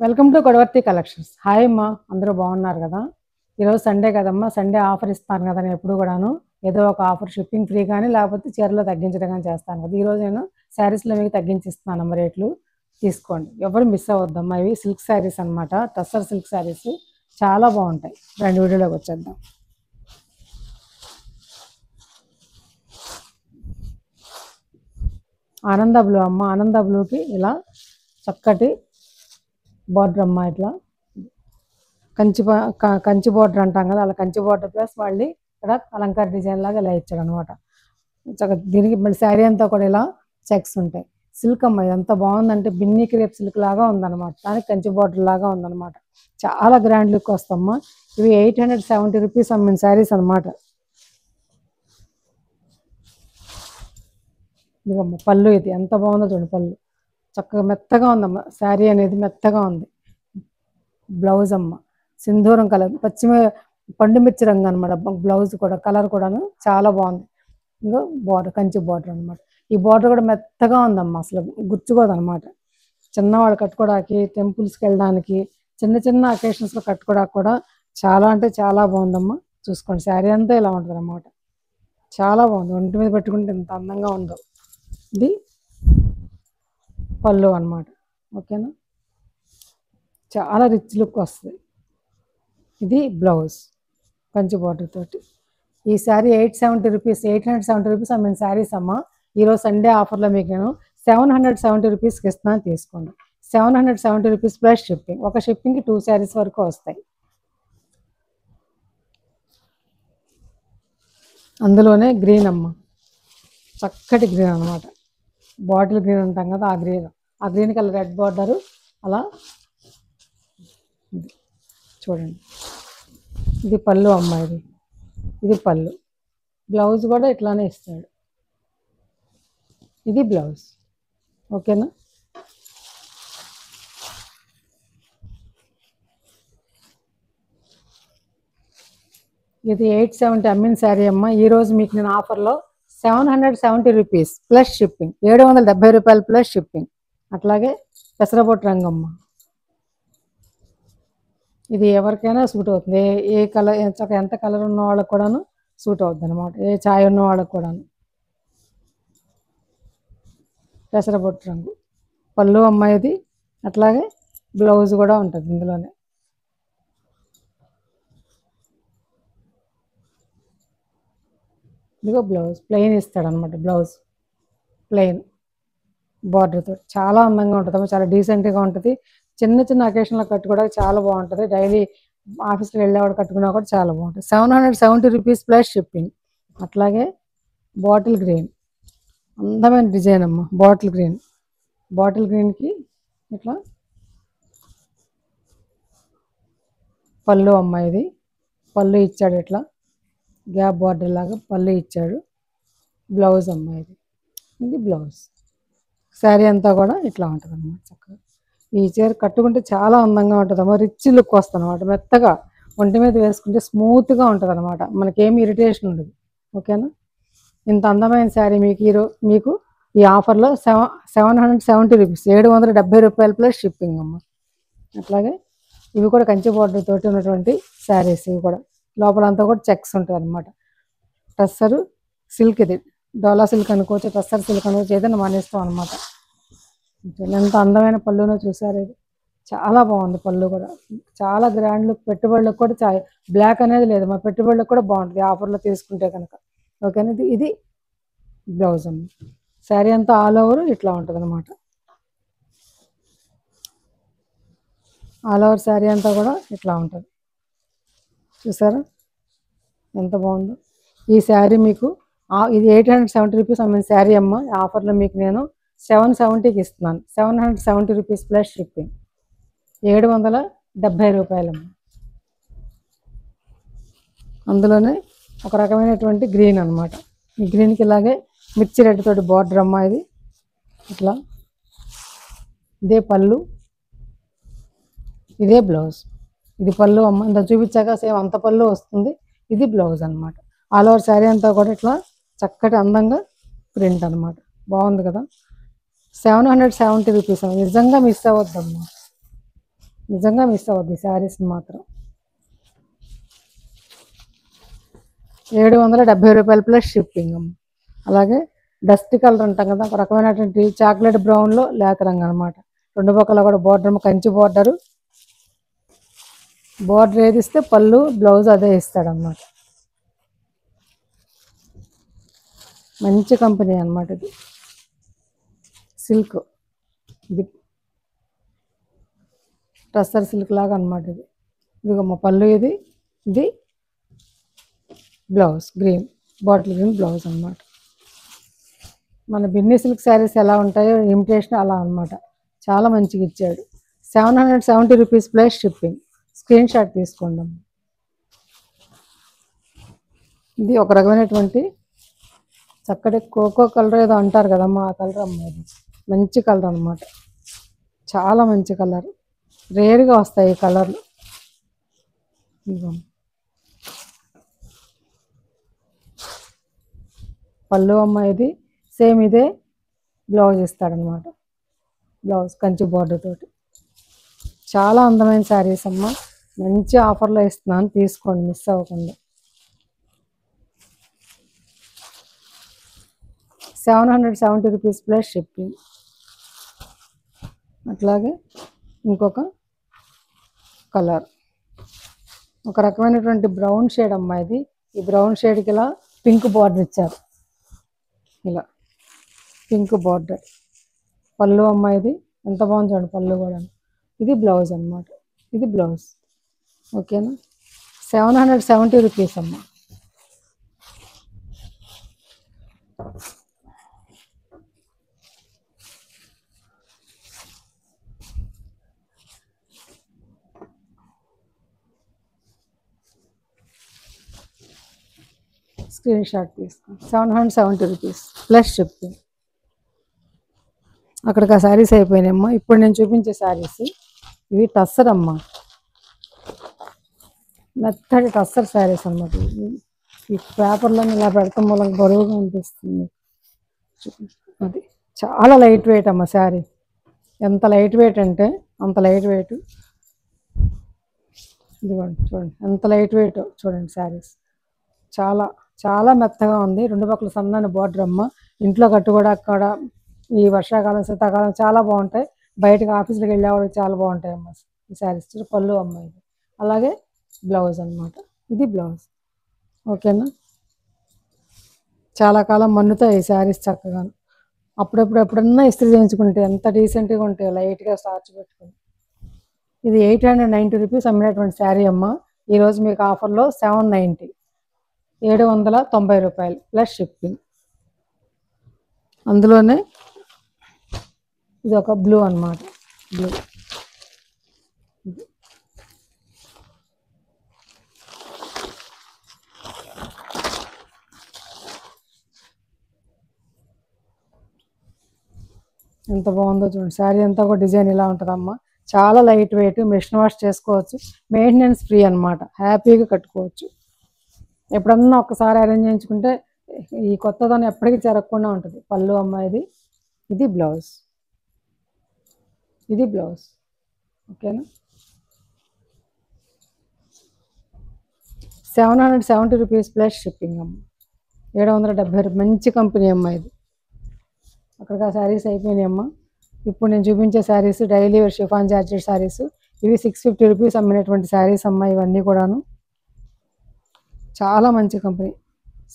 Welcome to Godavarthi collections. Hi అమ్మా, అందరూ బాగున్నారు కదా? ఈరోజు సండే కదమ్మా, సండే ఆఫర్ ఇస్తాను కదా. నేను ఎప్పుడు కూడాను ఏదో ఒక ఆఫర్, షిప్పింగ్ ఫ్రీ కానీ లేకపోతే చీరలో తగ్గించడం కానీ చేస్తాను కదా. ఈరోజు నేను శారీస్లో మీకు తగ్గించిస్తున్నాను రేట్లు. తీసుకోండి, ఎవరు మిస్ అవ్వద్దమ్మా. ఇవి సిల్క్ శారీస్ అనమాట, టస్సర్ సిల్క్ శారీస్ చాలా బాగుంటాయి. రెండు వీడియోలోకి వచ్చేద్దాం. ఆనంద బ్లూ అమ్మ, ఆనంద బ్లూకి ఇలా చక్కటి బార్డర్ అమ్మ, ఇట్లా కంచి బార్డర్ అంటాం కదా, అలా కంచి బార్డర్ ప్లస్ మళ్ళీ ఇక్కడ అలంకార డిజైన్ లాగా ఇలా ఇచ్చాడు అనమాట. దీనికి మళ్ళీ శారీ అంతా కూడా ఇలా చెక్స్ ఉంటాయి. సిల్క్ అమ్మ, ఎంత బాగుందంటే బిన్నీ క్రేప్ సిల్క్ లాగా ఉందన్నమాట. దానికి కంచి బార్డర్ లాగా ఉందన్నమాట. చాలా గ్రాండ్ లుక్ వస్తామ్మా. ఇవి 870 రూపీస్ అమ్మిన శారీస్ అనమాట. ఇదిగమ్మ పళ్ళు, ఇది ఎంత బాగుందో చూడండి. పళ్ళు చక్కగా మెత్తగా ఉందమ్మ, శారీ అనేది మెత్తగా ఉంది. బ్లౌజ్ అమ్మ సింధూరం కలర్, పండుమిర్చి రంగు అనమాట. బ్లౌజ్ కూడా కలర్ కూడాను చాలా బాగుంది. ఇంకో బార్డర్, కంచి బార్డర్ అనమాట. ఈ బార్డర్ కూడా మెత్తగా ఉందమ్మా, అసలు గుచ్చుకోదు అనమాట. చిన్నవాళ్ళు కట్టుకోవడానికి, టెంపుల్స్కి వెళ్ళడానికి, చిన్న చిన్న అకేషన్స్లో కట్టుకోవడానికి కూడా చాలా అంటే చాలా బాగుందమ్మా. చూసుకోండి, శారీ అంతా ఇలా ఉంటుంది అనమాట. చాలా బాగుంది, ఒంటి మీద పెట్టుకుంటే ఇంత అందంగా ఉందో. ఇది పళ్ళు అనమాట. ఓకేనా, చాలా రిచ్ లుక్ వస్తుంది. ఇది బ్లౌజ్ కంచి బార్డర్ తోటి. ఈ శారీ 870 రూపీస్, 870 రూపీస్ అమ్మిన శారీస్ అమ్మ. ఈరోజు సండే ఆఫర్లో మీకు నేను 770 రూపీస్కి ఇస్తున్నాను, తీసుకోండి. 770 రూపీస్ ప్లస్ షిప్పింగ్. ఒక షిప్పింగ్కి 2 శారీస్ వరకు వస్తాయి. అందులోనే గ్రీన్ అమ్మ, చక్కటి గ్రీన్ అనమాట. బాటిల్ గ్రీన్ అంటాం కదా, ఆ గ్రీన్ కలర్ రెడ్ బార్డరు అలా చూడండి. ఇది పళ్ళు అమ్మ, ఇది పళ్ళు. బ్లౌజ్ కూడా ఇట్లానే ఇస్తాడు. ఇది బ్లౌజ్. ఓకేనా, ఇది 870 అమ్మిన శారీ అమ్మ. ఈరోజు మీకు నేను ఆఫర్లో 770 రూపీస్ ప్లస్ షిప్పింగ్, 770 రూపాయలు ప్లస్ షిప్పింగ్. అట్లాగే పెసరబొట్టు రంగమ్మ, ఇది ఎవరికైనా సూట్ అవుతుంది. ఏ కలర్, ఎంత కలర్ ఉన్న వాళ్ళకి కూడాను సూట్ అవుతుంది అనమాట. ఏ ఛాయ్ ఉన్న వాళ్ళకి కూడాను. పెసరబొట్టు రంగు పళ్ళు అమ్మాయిది. అట్లాగే బ్లౌజ్ కూడా ఉంటుంది ఇందులోనే. ఇదిగో బ్లౌజ్ ప్లెయిన్ ఇస్తాడు అనమాట. బ్లౌజ్ ప్లెయిన్ బార్డర్తో చాలా అందంగా ఉంటుంది, చాలా డీసెంట్గా ఉంటుంది. చిన్న చిన్న అకేషన్లో కట్టుకోవడానికి చాలా బాగుంటుంది. డైలీ ఆఫీస్కి వెళ్ళేవాడు కట్టుకున్నా కూడా చాలా బాగుంటుంది. 770 రూపీస్ ప్లస్ షిప్పింగ్. అట్లాగే బాటిల్ గ్రీన్, అందమైన డిజైన్ అమ్మ. బాటిల్ గ్రీన్కి ఇట్లా పళ్ళు అమ్మాయిది. పళ్ళు ఇచ్చాడు, ఇట్లా గ్యాప్ బార్డర్ లాగా పళ్ళు ఇచ్చాడు. బ్లౌజ్ అమ్మాయిది. ఇది బ్లౌజ్. శారీ అంతా కూడా ఇట్లా ఉంటుంది అన్నమాట. చక్కగా ఈ చీర కట్టుకుంటే చాలా అందంగా ఉంటుంది అమ్మ. రిచ్ లుక్ వస్తుంది అనమాట. మెత్తగా ఒంటి మీద వేసుకుంటే స్మూత్గా ఉంటుంది అనమాట. మనకేమి ఇరిటేషన్ ఉండదు. ఓకేనా, ఇంత అందమైన శారీ మీకు ఈ ఆఫర్లో 770 రూపీస్, 770 రూపాయలు ప్లస్ షిప్పింగ్ అమ్మ. అట్లాగే ఇవి కూడా కంచి బార్డర్ తోటి ఉన్నటువంటి శారీస్. ఇవి కూడా లోపలంతా కూడా చెక్స్ ఉంటుంది అనమాట. టస్సరు సిల్క్, ఇది డోలా సిల్క్ అనుకోవచ్చు, టస్సర్ సిల్క్ అనుకోవచ్చు, ఏదైనా మానేస్తాం అనమాట. ఎంత అందమైన పళ్ళునో చూసారు. ఇది చాలా బాగుంది. పళ్ళు కూడా చాలా గ్రాండ్ లుక్. పెట్టుబడులకు కూడా బ్లాక్ అనేది లేదు, మా పెట్టుబడులకు కూడా బాగుంటుంది ఆఫర్లో తీసుకుంటే కనుక. ఓకేనా, ఇది బ్లౌజ్ అమ్మ. శారీ అంతా ఆల్ ఓవర్ ఇట్లా ఉంటుంది అనమాట. ఆల్ ఓవర్ శారీ అంతా కూడా ఇట్లా ఉంటుంది. చూసారా ఎంత బాగుందో ఈ శారీ. మీకు ఇది 870 రూపీస్ అమ్మిన శారీ అమ్మ. ఆఫర్లో మీకు నేను 770కి ఇస్తున్నాను. 770 రూపీస్ ప్లస్ షిప్పింగ్, 770 రూపాయలమ్మ. అందులోనే ఒక రకమైనటువంటి గ్రీన్ అనమాట. ఈ గ్రీన్కి ఇలాగే మిర్చి రెడ్ తోటి బార్డర్ అమ్మ. ఇది ఇట్లా, ఇదే పళ్ళు, ఇదే బ్లౌజ్. ఇది పళ్ళు అమ్మ. ఇంత చూపించాక సేమ్ అంత పళ్ళు వస్తుంది. ఇది బ్లౌజ్ అనమాట. ఆల్ ఓవర్ శారీ అంతా కూడా ఇట్లా చక్కటి అందంగా ప్రింట్ అనమాట. బాగుంది కదా. 770 రూపీస్. నిజంగా మిస్ అవ్వద్దమ్మా. నిజంగా మిస్ అవుద్ది శారీస్ మాత్రం. 770 ప్లస్ షిప్పింగ్ అమ్మ. అలాగే డస్ట్ కలర్ అంటాం కదా, ఒక రకమైనటువంటి చాక్లెట్ బ్రౌన్లో లేత రంగు అనమాట. రెండు పక్కల కూడా బోర్డర్, కంచి బోర్డరు. బోర్డర్ ఏది ఇస్తే పళ్ళు, బ్లౌజ్ అదే ఇస్తాడనమాట. మంచి కంపెనీ అనమాట ఇది. సిల్క్, ఇది టస్సర్ సిల్క్ లాగా అనమాట ఇది. ఇదిగమ్మ పళ్ళు, ఇది blouse green, bottle green blouse అనమాట. మన బిన్ని సిల్క్ శారీస్ ఎలా ఉంటాయో ఇమిటేషన్ అలా అనమాట. చాలా మంచిగా ఇచ్చాడు. 770 rupees plus shipping. Screen shot తీసుకోండి. ఇది ఒక రకమైనటువంటి చక్కటి కోకో కలర్ ఏదో అంటారు కదమ్మా, ఆ కలర్ అమ్మ. ఇది మంచి కలర్ అనమాట, చాలా మంచి కలర్. రేర్గా వస్తాయి ఈ కలర్లు. పళ్ళు అమ్మ, ఇది సేమ్ ఇదే బ్లౌజ్ ఇస్తాడనమాట. బ్లౌజ్ కంచి బోర్డర్ తోటి. చాలా అందమైన శారీస్ అమ్మ. మంచి ఆఫర్లో ఇస్తున్నాను, తీసుకోండి, మిస్ అవ్వకుండా. 770 రూపీస్ ప్లస్ షిప్పింగ్. అట్లాగే ఇంకొక కలర్, ఒక రకమైనటువంటి బ్రౌన్ షేడ్ అమ్మా ఇది. ఈ బ్రౌన్ షేడ్కి ఇలా పింక్ బార్డర్ ఇచ్చారు, ఇలా పింక్ బార్డర్. పళ్ళు అమ్మా, ఇది ఎంత బాగుంది చూడండి పళ్ళు కూడా. ఇది బ్లౌజ్ అనమాట, ఇది బ్లౌజ్. ఓకేనా, 770 రూపీస్ అమ్మా. స్క్రీన్ షాట్ తీసుకో. 770 రూపీస్ ప్లస్ షిప్పింగ్. అక్కడికి ఆ శారీస్ అయిపోయినాయమ్మా. ఇప్పుడు నేను చూపించే శారీస్ ఇవి టస్సర్ అమ్మా, మెత్తటి టస్సర్ శారీస్ అన్నమాట. ఈ పేపర్లో ఇలా పెడతాం వల్ల బరువుగా అనిపిస్తుంది. అది చాలా లైట్ వెయిట్ అమ్మ శారీ. ఎంత లైట్ వెయిట్ అంటే అంత లైట్ వెయిట్. ఇదిగోండి చూడండి ఎంత లైట్ వెయిట్ చూడండి శారీస్. చాలా చాలా మెత్తగా ఉంది. రెండు పక్కల సన్నని బోర్డర్ అమ్మ. ఇంట్లో కట్టుకోవడానికి కూడా ఈ వర్షాకాలం, శీతాకాలం చాలా బాగుంటాయి. బయటకు ఆఫీసులకు వెళ్ళేవాళ్ళకి చాలా బాగుంటాయి అమ్మ ఈ శారీస్. పళ్ళు అమ్మ ఇది. అలాగే బ్లౌజ్ అనమాట, ఇది బ్లౌజ్. ఓకేనా, చాలా కాలం మన్నుతాయి ఈ శారీస్ చక్కగా. అప్పుడప్పుడు ఎప్పుడన్నా ఇస్త్రీ చేయించుకుంటే ఎంత డీసెంట్గా ఉంటాయి, లైట్గా స్టార్చ్ పెట్టుకుని. ఇది 890 రూపీస్ అమ్మినటువంటి శారీ అమ్మ. ఈరోజు మీకు ఆఫర్లో 790, 790 రూపాయలు ప్లస్ షిప్పింగ్. అందులోనే ఇది ఒక బ్లూ అనమాట, బ్లూ. ఎంత బాగుందో చూడండి. శారీ అంతా కూడా డిజైన్ ఇలా ఉంటుందమ్మా. చాలా లైట్ వెయిట్, మిషన్ వాష్ చేసుకోవచ్చు, మెయింటెనెన్స్ ఫ్రీ అనమాట. హ్యాపీగా కట్టుకోవచ్చు. ఎప్పుడన్నా ఒక్కసారి అరేంజ్ చేయించుకుంటే ఈ కొత్తదాన్ని ఎప్పటికీ జరగకుండా ఉంటుంది. పళ్ళు అమ్మాయిది, ఇది బ్లౌజ్, ఇది బ్లౌజ్. ఓకేనా, 770 రూపీస్ ప్లస్ షిప్పింగ్ అమ్మ. 770. మంచి కంపెనీ అమ్మ ఇది. అక్కడికి ఆ శారీస్ అయిపోయినాయి అమ్మ. ఇప్పుడు నేను చూపించే sarees daily wear chiffon georgette sarees. ఇవి 650 రూపీస్ అమ్మినటువంటి శారీస్ అమ్మ. ఇవన్నీ కూడాను చాలా మంచి కంపెనీ,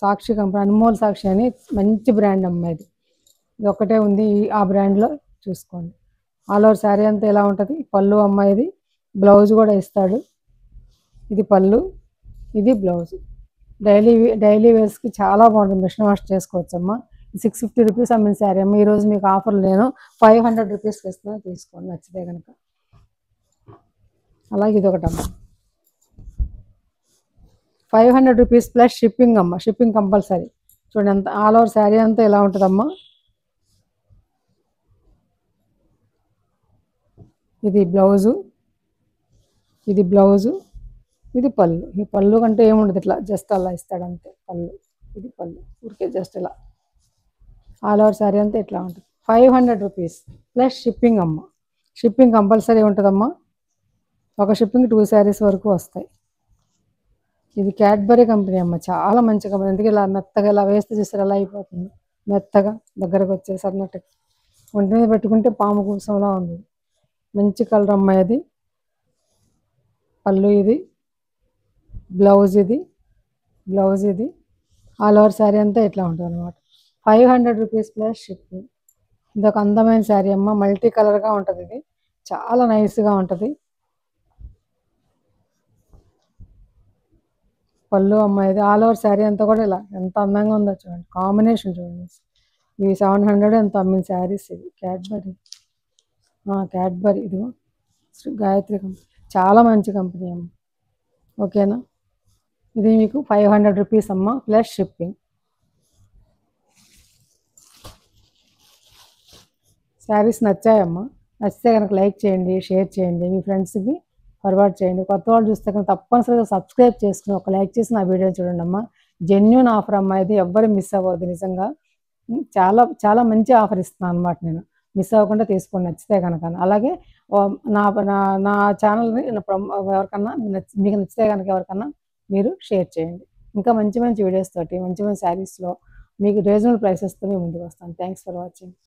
సాక్షి కంపెనీ, అన్మోల్ సాక్షి అని మంచి బ్రాండ్ అమ్మ ఇది. ఇది ఒక్కటే ఉంది ఆ బ్రాండ్లో, చూసుకోండి. ఆల్ ఓవర్ శారీ అంతా ఎలా ఉంటుంది. పళ్ళు అమ్మ, ఇది బ్లౌజ్ కూడా ఇస్తాడు. ఇది పళ్ళు, ఇది బ్లౌజ్. డైలీ వేర్స్కి చాలా బాగుంటుంది, మిషన్ వాష్ చేసుకోవచ్చు అమ్మ. 650 రూపీస్ అమ్మిన శారీ అమ్మ. ఈరోజు మీకు ఆఫర్లు నేను 500 రూపీస్కి ఇస్తున్నాను, తీసుకోండి నచ్చితే కనుక. అలాగే ఇది ఒకటమ్మ, 500 రూపీస్ ప్లస్ షిప్పింగ్ అమ్మ. Shipping compulsory. చూడండి అంత ఆల్ ఓవర్ శారీ అంతా ఎలా ఉంటుందమ్మా. ఇది బ్లౌజు, ఇది బ్లౌజు, ఇది పళ్ళు. ఈ పళ్ళు కంటే ఏముండదు, ఇట్లా జస్ట్ అలా ఇస్తాడు అంతే పళ్ళు. ఇది పళ్ళు, ఊరికే జస్ట్ ఇలా. ఆల్ ఓవర్ శారీ అంతా ఇట్లా ఉంటుంది. 500 రూపీస్ ప్లస్ షిప్పింగ్ అమ్మ. షిప్పింగ్ కంపల్సరీ ఉంటుందమ్మా. ఒక షిప్పింగ్ 2 శారీస్ వరకు వస్తాయి. ఇది క్యాడ్బరీ కంపెనీ అమ్మ, చాలా మంచి కంపెనీ. అందుకే ఇలా మెత్తగా ఇలా వేస్తే చూస్తారు ఎలా అయిపోతుంది, మెత్తగా దగ్గరకు వచ్చేసి అన్నట్టు. ఒంటి మీద పెట్టుకుంటే పాము కూసంలా ఉంది. మంచి కలర్ అమ్మ ఇది. పళ్ళు ఇది, బ్లౌజ్ ఇది ఆల్ ఓవర్ శారీ అంతా ఇట్లా ఉంటుంది అనమాట. 500 రూపీస్ ప్లస్ షిప్పింగ్. ఇది ఒక అందమైన శారీ అమ్మ, మల్టీ కలర్గా ఉంటుంది. ఇది చాలా నైస్గా ఉంటుంది. పళ్ళు అమ్మ ఇది. ఆల్ ఓవర్ శారీ అంతా కూడా ఇలా ఎంత అందంగా ఉందో చూడండి, కాంబినేషన్ చూడండి. ఇవి 700 ఎంత అమ్మిన శారీస్. ఇది క్యాడ్బరీ ఇదిగో శ్రీ గాయత్రి కంపెనీ, చాలా మంచి కంపెనీ అమ్మ. ఓకేనా, ఇది మీకు 500 రూపీస్ అమ్మ ప్లస్ షిప్పింగ్. శారీస్ నచ్చాయమ్మా? నచ్చితే కనుక లైక్ చేయండి, షేర్ చేయండి, మీ ఫ్రెండ్స్కి ఫార్వర్డ్ చేయండి. కొత్త వాళ్ళు చూస్తే కనుక తప్పనిసరిగా సబ్స్క్రైబ్ చేసుకుని ఒక లైక్ చేసి నా వీడియో చూడండి అమ్మా. జెన్యూన్ ఆఫర్ అమ్మా ఇది, ఎవ్వరు మిస్ అవ్వద్దు. నిజంగా చాలా చాలా మంచి ఆఫర్ ఇస్తున్నాను అనమాట. నేను మిస్ అవ్వకుండా తీసుకోండి నచ్చితే కనుక. అలాగే నా నా నా ఛానల్ని ఎవరికన్నా మీకు నచ్చితే కనుక ఎవరికన్నా మీరు షేర్ చేయండి. ఇంకా మంచి మంచి వీడియోస్ తోటి మంచి మంచి శారీస్లో మీకు రీజనబుల్ ప్రైసెస్తో మేము ముందుకు వస్తాను. Thanks for watching.